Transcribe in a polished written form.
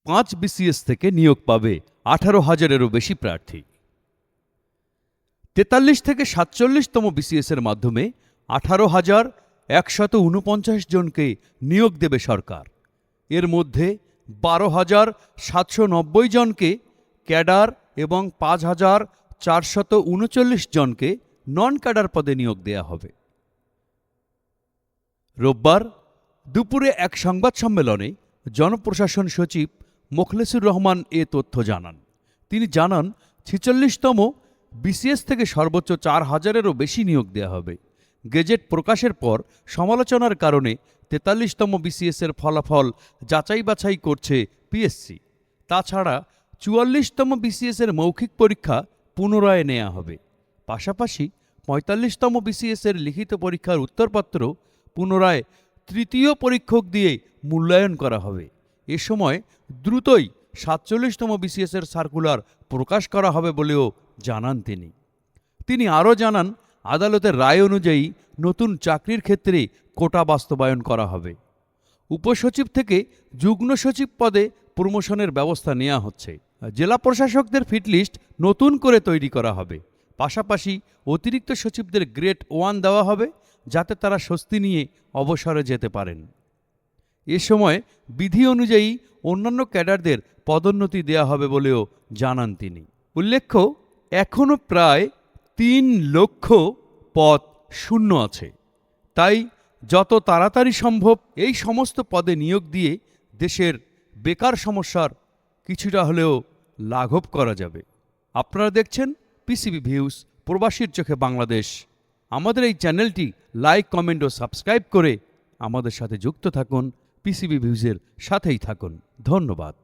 5 BCS থেকে নিয়োগ পাবে 18,000-এরও বেশি প্রার্থী। 43 থেকে 47তম বিসিএসের মাধ্যমে 18,149 জনকে নিয়োগ দেবে সরকার। এর মধ্যে 12,790 জনকে ক্যাডার এবং 5,439 জনকে নন ক্যাডার পদে নিয়োগ দেয়া হবে। রোববার দুপুরে এক সংবাদ সম্মেলনে জনপ্রশাসন সচিব মোখলেসুর রহমান এ তথ্য জানান। তিনি জানান, 46তম বিসিএস থেকে সর্বোচ্চ 4,000-এরও বেশি নিয়োগ দেওয়া হবে। গেজেট প্রকাশের পর সমালোচনার কারণে 43তম বিসিএসের ফলাফল যাচাই বাছাই করছে পিএসসি। তাছাড়া 44তম বিসিএসের মৌখিক পরীক্ষা পুনরায় নেওয়া হবে। পাশাপাশি 45তম বিসিএসের লিখিত পরীক্ষার উত্তরপত্র পুনরায় তৃতীয় পরীক্ষক দিয়ে মূল্যায়ন করা হবে। এ সময় দ্রুতই 47তম বিসিএসের সার্কুলার প্রকাশ করা হবে বলেও জানান তিনি। তিনি আরও জানান, আদালতের রায় অনুযায়ী নতুন চাকরির ক্ষেত্রে কোটা বাস্তবায়ন করা হবে। উপসচিব থেকে যুগ্ম সচিব পদে প্রমোশনের ব্যবস্থা নেওয়া হচ্ছে। জেলা প্রশাসকদের ফিটলিস্ট নতুন করে তৈরি করা হবে। পাশাপাশি অতিরিক্ত সচিবদের গ্রেড 1 দেওয়া হবে, যাতে তারা স্বস্তি নিয়ে অবসরে যেতে পারেন। এ সময় বিধি অনুযায়ী অন্যান্য ক্যাডারদের পদোন্নতি দেয়া হবে বলেও জানান তিনি। উল্লেখ্য, এখনও প্রায় 3 লক্ষ পদ শূন্য আছে। তাই যত তাড়াতাড়ি সম্ভব এই সমস্ত পদে নিয়োগ দিয়ে দেশের বেকার সমস্যার কিছুটা হলেও লাঘব করা যাবে। আপনারা দেখছেন পিসিবি ভিউজ, প্রবাসীর চোখে বাংলাদেশ। আমাদের এই চ্যানেলটি লাইক, কমেন্ট ও সাবস্ক্রাইব করে আমাদের সাথে যুক্ত থাকুন। পিসিবি ভিউজের সাথেই থাকুন। ধন্যবাদ।